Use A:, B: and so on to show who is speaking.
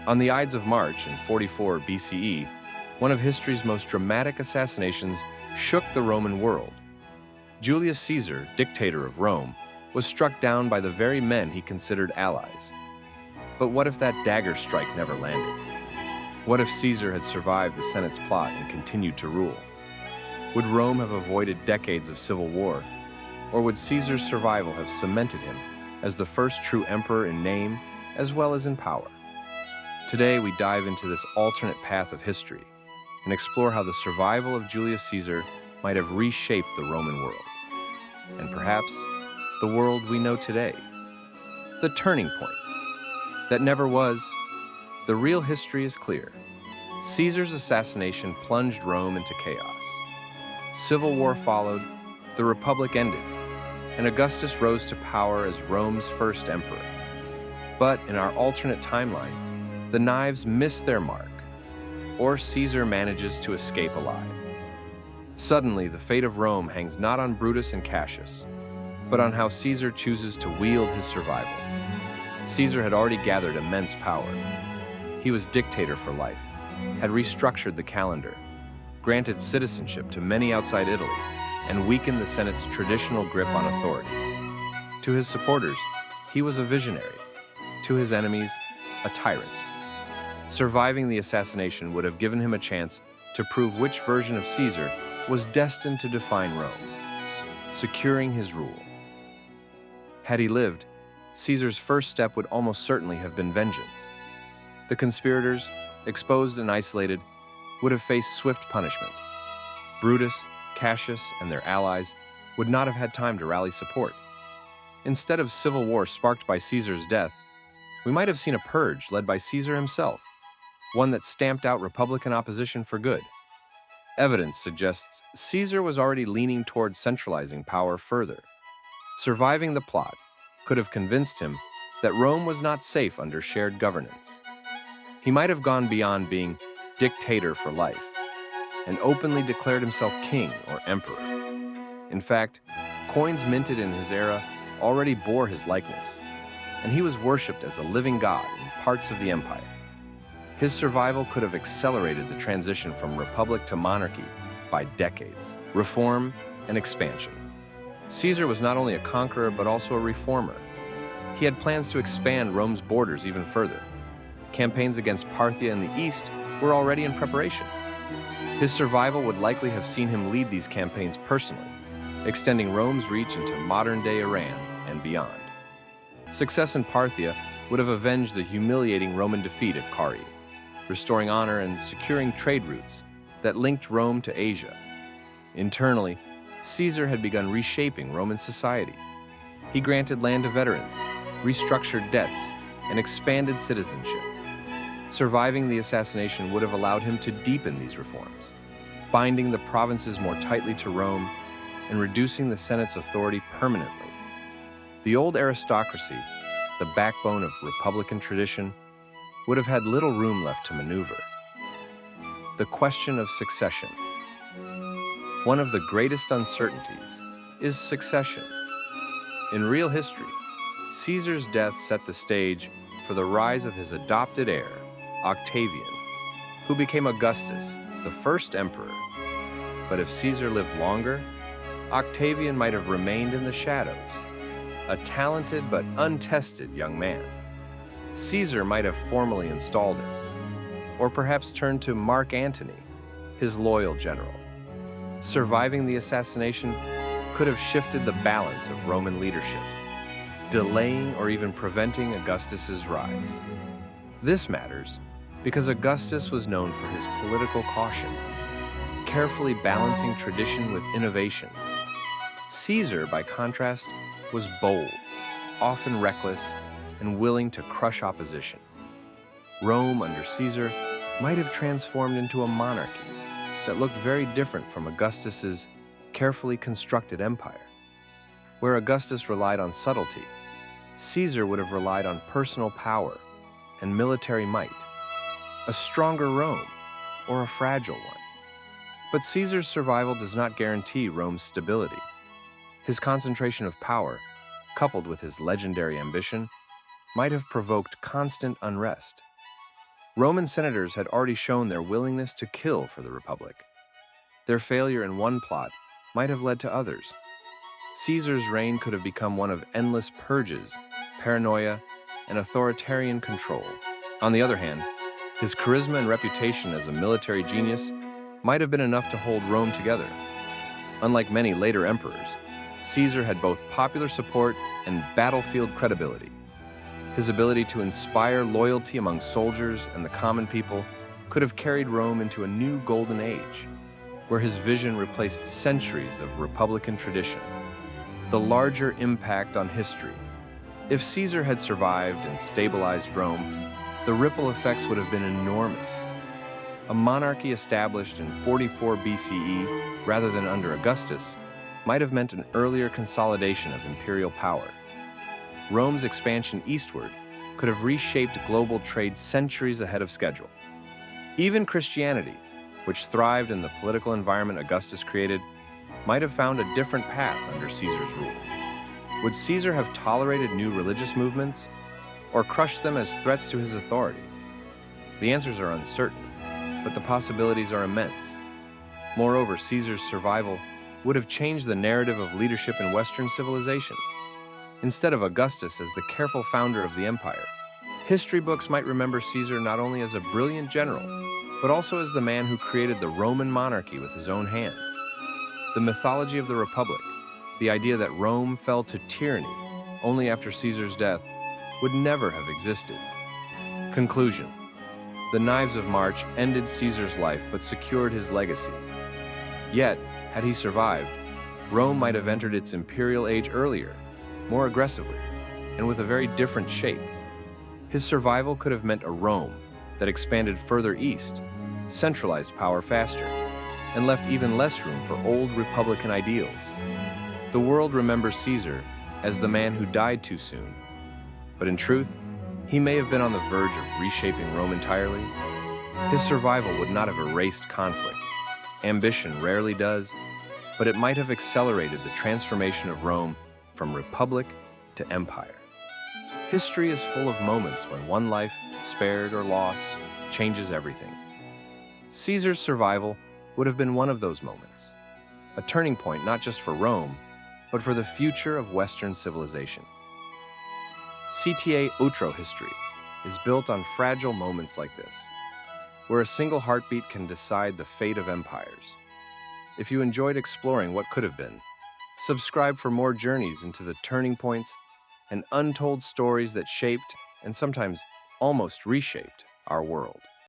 A: On the Ides of March in 44 BCE, one of history's most dramatic assassinations shook the Roman world. Julius Caesar, dictator of Rome, was struck down by the very men he considered allies. But what if that dagger strike never landed? What if Caesar had survived the Senate's plot and continued to rule? Would Rome have avoided decades of civil war? Or would Caesar's survival have cemented him as the first true emperor in name as well as in power? Today, we dive into this alternate path of history and explore how the survival of Julius Caesar might have reshaped the Roman world, and perhaps the world we know today. The turning point that never was. The real history is clear. Caesar's assassination plunged Rome into chaos. Civil war followed, the Republic ended, and Augustus rose to power as Rome's first emperor. But in our alternate timeline, the knives miss their mark, or Caesar manages to escape alive. Suddenly, the fate of Rome hangs not on Brutus and Cassius, but on how Caesar chooses to wield his survival. Caesar had already gathered immense power. He was dictator for life, had restructured the calendar, granted citizenship to many outside Italy, and weakened the Senate's traditional grip on authority. To his supporters, he was a visionary. To his enemies, a tyrant. Surviving the assassination would have given him a chance to prove which version of Caesar was destined to define Rome, securing his rule. Had he lived, Caesar's first step would almost certainly have been vengeance. The conspirators, exposed and isolated, would have faced swift punishment. Brutus, Cassius, and their allies would not have had time to rally support. Instead of civil war sparked by Caesar's death, we might have seen a purge led by Caesar himself, one that stamped out Republican opposition for good. Evidence suggests Caesar was already leaning towards centralizing power further. Surviving the plot could have convinced him that Rome was not safe under shared governance. He might have gone beyond being dictator for life and openly declared himself king or emperor. In fact, coins minted in his era already bore his likeness, and he was worshipped as a living god in parts of the empire. His survival could have accelerated the transition from republic to monarchy by decades. Reform and expansion. Caesar was not only a conqueror but also a reformer. He had plans to expand Rome's borders even further. Campaigns against Parthia in the east were already in preparation. His survival would likely have seen him lead these campaigns personally, extending Rome's reach into modern-day Iran and beyond. Success in Parthia would have avenged the humiliating Roman defeat at Carrhae, restoring honor and securing trade routes that linked Rome to Asia. Internally, Caesar had begun reshaping Roman society. He granted land to veterans, restructured debts, and expanded citizenship. Surviving the assassination would have allowed him to deepen these reforms, binding the provinces more tightly to Rome and reducing the Senate's authority permanently. The old aristocracy, the backbone of Republican tradition, would have had little room left to maneuver. The question of succession. One of the greatest uncertainties is succession. In real history, Caesar's death set the stage for the rise of his adopted heir, Octavian, who became Augustus, the first emperor. But if Caesar lived longer, Octavian might have remained in the shadows, a talented but untested young man. Caesar might have formally installed him, or perhaps turned to Mark Antony, his loyal general. Surviving the assassination could have shifted the balance of Roman leadership, delaying or even preventing Augustus's rise. This matters because Augustus was known for his political caution, carefully balancing tradition with innovation. Caesar, by contrast, was bold, often reckless, and willing to crush opposition. Rome under Caesar might have transformed into a monarchy that looked very different from Augustus's carefully constructed empire. Where Augustus relied on subtlety, Caesar would have relied on personal power and military might. A stronger Rome, or a fragile one. But Caesar's survival does not guarantee Rome's stability. His concentration of power, coupled with his legendary ambition, might have provoked constant unrest. Roman senators had already shown their willingness to kill for the Republic. Their failure in one plot might have led to others. Caesar's reign could have become one of endless purges, paranoia, and authoritarian control. On the other hand, his charisma and reputation as a military genius might have been enough to hold Rome together. Unlike many later emperors, Caesar had both popular support and battlefield credibility. His ability to inspire loyalty among soldiers and the common people could have carried Rome into a new golden age, where his vision replaced centuries of republican tradition. The larger impact on history. If Caesar had survived and stabilized Rome, the ripple effects would have been enormous. A monarchy established in 44 BCE rather than under Augustus might have meant an earlier consolidation of imperial power. Rome's expansion eastward could have reshaped global trade centuries ahead of schedule. Even Christianity, which thrived in the political environment Augustus created, might have found a different path under Caesar's rule. Would Caesar have tolerated new religious movements or crushed them as threats to his authority? The answers are uncertain, but the possibilities are immense. Moreover, Caesar's survival would have changed the narrative of leadership in Western civilization. Instead of Augustus as the careful founder of the empire, history books might remember Caesar not only as a brilliant general, but also as the man who created the Roman monarchy with his own hand. The mythology of the Republic, the idea that Rome fell to tyranny only after Caesar's death, would never have existed. Conclusion. The Ides of March ended Caesar's life but secured his legacy. Yet, had he survived, Rome might have entered its imperial age earlier, more aggressively, and with a very different shape. His survival could have meant a Rome that expanded further east, centralized power faster, and left even less room for old republican ideals. The world remembers Caesar as the man who died too soon, but in truth, he may have been on the verge of reshaping Rome entirely. His survival would not have erased conflict. Ambition rarely does, but it might have accelerated the transformation of Rome from republic to empire. History is full of moments when one life, spared or lost, changes everything. Caesar's survival would have been one of those moments, a turning point not just for Rome, but for the future of Western civilization. CTA Outro history is built on fragile moments like this, where a single heartbeat can decide the fate of empires. If you enjoyed exploring what could have been, subscribe for more journeys into the turning points and untold stories that shaped and sometimes almost reshaped our world.